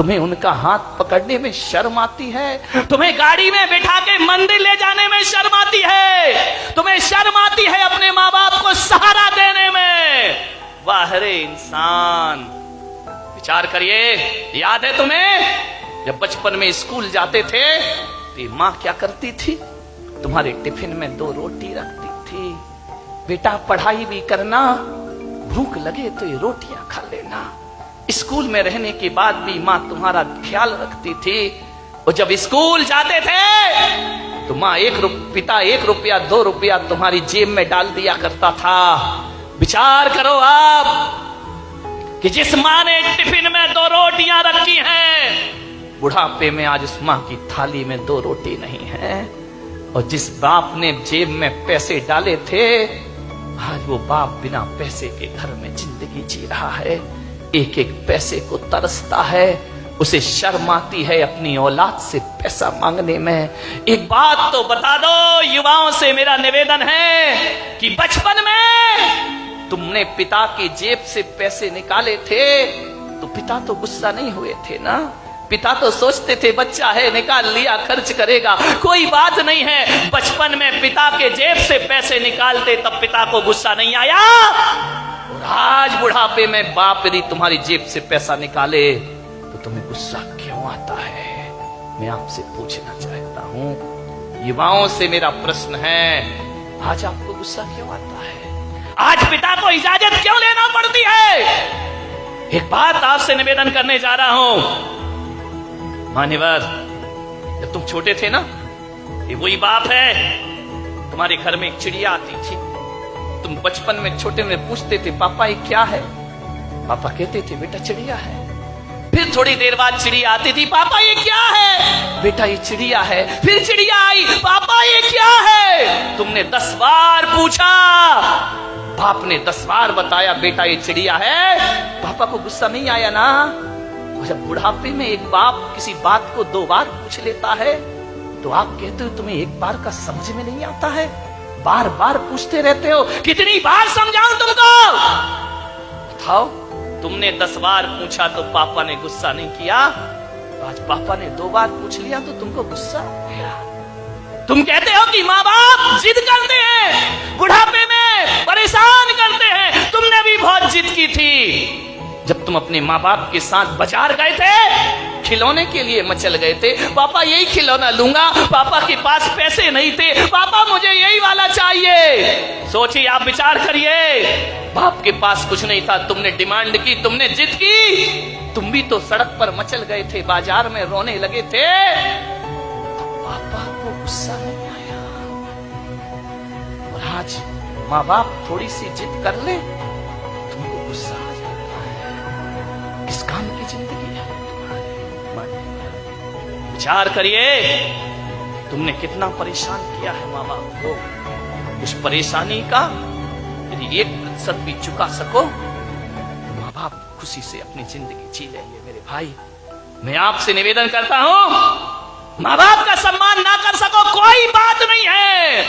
तुम्हें उनका हाथ पकड़ने में शर्म आती है, तुम्हें गाड़ी में बिठा के मंदिर ले जाने में शर्म आती है, तुम्हें शर्म आती है अपने माँ बाप को सहारा देने में। वाह रे इंसान, विचार करिए। याद है तुम्हें जब बचपन में स्कूल जाते थे तो माँ क्या करती थी? तुम्हारे टिफिन में 2 रोटी रखती थी। बेटा पढ़ाई भी करना, भूख लगे तो ये रोटियां खा लेना। स्कूल में रहने के बाद भी माँ तुम्हारा ख्याल रखती थी। और जब स्कूल जाते थे तो माँ पिता 1 रुपया 2 रुपया तुम्हारी जेब में डाल दिया करता था। विचार करो आप कि जिस माँ ने टिफिन में 2 रोटियां रखी हैं, बुढ़ापे में आज उस माँ की थाली में 2 रोटी नहीं है। और जिस बाप ने जेब में पैसे डाले थे, आज वो बाप बिना पैसे के घर में जिंदगी जी रहा है, एक एक पैसे को तरसता है। उसे शर्म आती है अपनी औलाद से पैसा मांगने में। एक बात तो बता दो, युवाओं से मेरा निवेदन है कि बचपन में तुमने पिता की जेब से पैसे निकाले थे तो पिता तो गुस्सा नहीं हुए थे ना? पिता तो सोचते थे बच्चा है, निकाल लिया, खर्च करेगा, कोई बात नहीं है। बचपन में पिता के जेब से पैसे निकालते तब पिता को गुस्सा नहीं आया। और आज बुढ़ापे में बाप यदि तुम्हारी जेब से पैसा निकाले तो तुम्हें गुस्सा क्यों आता है? मैं आपसे पूछना चाहता हूं, युवाओं से मेरा प्रश्न है, आज आपको गुस्सा क्यों आता है? आज पिता को इजाजत क्यों लेना पड़ती है? एक बात आपसे निवेदन करने जा रहा हूं, मान्यवर, जब तुम छोटे थे ना, ये वही बाप है। तुम्हारे घर में एक चिड़िया आती थी, तुम बचपन में छोटे में पूछते थे पापा ये क्या है? पापा कहते थे बेटा चिड़िया है। फिर थोड़ी देर बाद चिड़िया आती थी, पापा ये क्या है? बेटा ये चिड़िया है। फिर चिड़िया आई, पापा ये क्या है? तुमने 10 बार पूछा, बाप ने 10 बार बताया बेटा ये चिड़िया है। पापा को गुस्सा नहीं आया ना? जब बुढ़ापे में एक बाप किसी बात को 2 बार पूछ लेता है तो आप कहते हो तुम्हें एक बार का समझ में नहीं आता है, बार बार पूछते रहते हो। कितनी बार समझाऊं तुमको? बताओ, तुमने 10 बार पूछा तो पापा ने गुस्सा नहीं किया, आज पापा ने 2 बार पूछ लिया तो तुमको गुस्सा आ गया। तुम कहते हो कि माँ बाप जिद करते हैं, बुढ़ापे में परेशान करते हैं। तुमने भी बहुत जिद की थी जब तुम अपने माँ बाप के साथ बाजार गए थे, खिलौने के लिए मचल गए थे, पापा यही खिलौना लूंगा, पापा के पास पैसे नहीं थे, पापा मुझे यही वाला चाहिए। सोचिए, आप विचार करिए, बाप के पास कुछ नहीं था, तुमने डिमांड की, तुमने जिद की, तुम भी तो सड़क पर मचल गए थे, बाजार में रोने लगे थे, पापा को गुस्सा नहीं आया। और आज माँ बाप थोड़ी सी जिद कर ले, तुमको गुस्सा आ जाता है। किस काम की जिंदगी है तुम्हारी? विचार करिए, तुमने कितना परेशान किया है माँ बाप को। उस परेशानी का यदि 1% भी चुका सको तो माँ बाप खुशी से अपनी जिंदगी जी लेंगे। मेरे भाई, मैं आपसे निवेदन करता हूं, माँ बाप का सम्मान ना कर सको कोई बात नहीं है,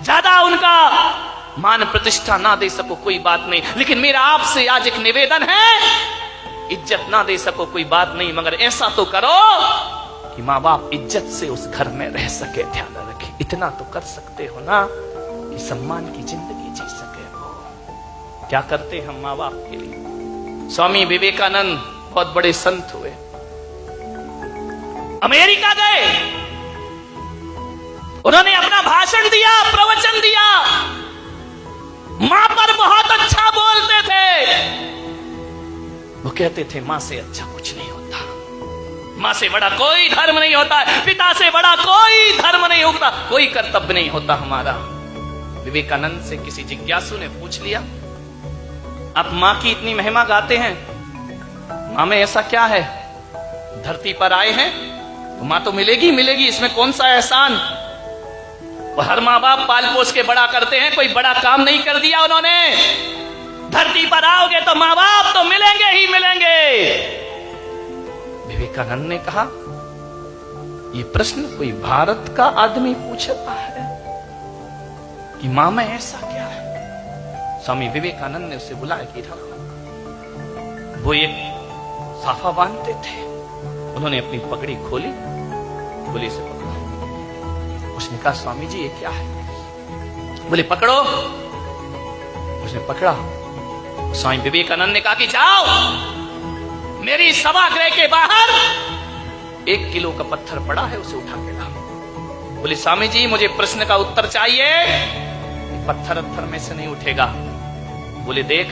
ज्यादा उनका मान प्रतिष्ठा ना दे सको कोई बात नहीं, लेकिन मेरा आपसे आज एक निवेदन है, इज्जत ना दे सको कोई बात नहीं, मगर ऐसा तो करो कि माँ बाप इज्जत से उस घर में रह सके, ध्यान रखे। इतना तो कर सकते हो ना कि सम्मान की जिंदगी जी सके हो। क्या करते हम माँ बाप के लिए? स्वामी विवेकानंद बहुत बड़े संत हुए, अमेरिका गए, उन्होंने अपना भाषण दिया, प्रवचन दिया, मां पर बहुत अच्छा बोलते थे। वो कहते थे मां से अच्छा कुछ नहीं होता, मां से बड़ा कोई धर्म नहीं होता है, पिता से बड़ा कोई धर्म नहीं होता, कोई कर्तव्य नहीं होता हमारा। विवेकानंद से किसी जिज्ञासु ने पूछ लिया, आप मां की इतनी महिमा गाते हैं, मां में ऐसा क्या है? धरती पर आए हैं तो मां तो मिलेगी मिलेगी, इसमें कौन सा एहसान? वो हर माँ बाप पाल पोस के बड़ा करते हैं, कोई बड़ा काम नहीं कर दिया उन्होंने। धरती पर आओगे तो माँ बाप तो मिलेंगे ही मिलेंगे। विवेकानंद ने कहा, ये प्रश्न कोई भारत का आदमी पूछ रहा है कि मां में ऐसा क्या है? स्वामी विवेकानंद ने उसे बुलाया कि वो एक साफा बांधते थे। उन्होंने अपनी पगड़ी खोली, बोले इसे पकड़ो। उसने कहा स्वामी जी ये क्या है? बोले पकड़ो। उसने पकड़ा। स्वामी विवेकानंद ने कहा कि जाओ मेरी सभागृह के बाहर 1 किलो का पत्थर पड़ा है, उसे उठा के लाओ। बोले स्वामी जी मुझे प्रश्न का उत्तर चाहिए, पत्थर अत्थर में से नहीं उठेगा। बोले देख,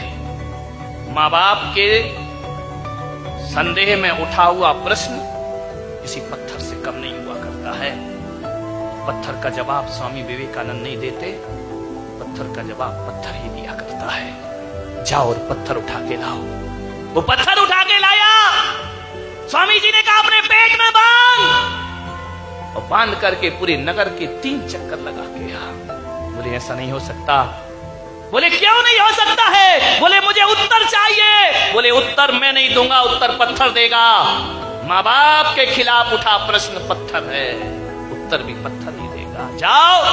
मां बाप के संदेह में उठा हुआ प्रश्न किसी पत्थर से कम नहीं हुआ करता है। पत्थर का जवाब स्वामी विवेकानंद नहीं देते, पत्थर का जवाब पत्थर ही दिया करता है। जाओ और पत्थर उठा के लाओ। वो पत्थर उठा के लाया। स्वामी जी ने कहा अपने पेट में बांध, और बांध करके पूरे नगर के 3 चक्कर लगा के आ। बोले ऐसा नहीं हो सकता। बोले क्यों नहीं हो सकता है? बोले मुझे उत्तर चाहिए। बोले उत्तर मैं नहीं दूंगा, उत्तर पत्थर देगा। मां बाप के खिलाफ उठा प्रश्न पत्थर है, उत्तर भी पत्थर ही देगा। जाओ।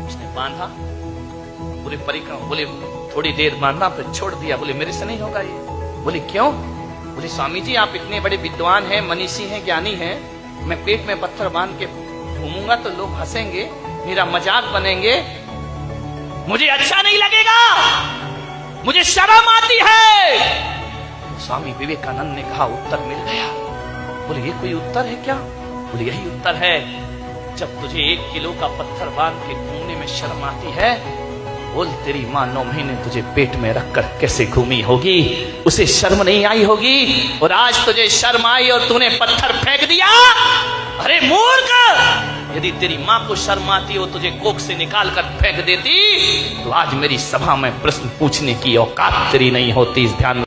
उसने बांधा पूरे परिक्रमा। बोले थोड़ी देर बांधा फिर छोड़ दिया। बोले मेरे से नहीं होगा ये। बोले क्यों? बोले स्वामी जी आप इतने बड़े विद्वान हैं, मनीषी हैं, ज्ञानी हैं, मैं पेट में पत्थर बांध के घूमूंगा तो लोग हंसेंगे, मेरा मजाक बनेंगे, मुझे अच्छा नहीं लगेगा, मुझे शर्म आती है। स्वामी विवेकानंद ने कहा उत्तर मिल गया। बोले ये कोई उत्तर है क्या? बोले यही उत्तर है। जब तुझे 1 किलो का पत्थर बांध के घूमने में शर्म आती है, बोल तेरी मां 9 महीने तुझे पेट में रखकर कैसे घूमी होगी, उसे शर्म नहीं आई होगी, और आज तुझे शर्म आई और तूने पत्थर फेंक दिया। अरे मूर्ख, यदि तेरी मां को शर्म आती हो तुझे कोख से निकाल कर फेंक देती, तो आज मेरी सभा में प्रश्न पूछने की औकात तेरी नहीं होती। इस ध्यान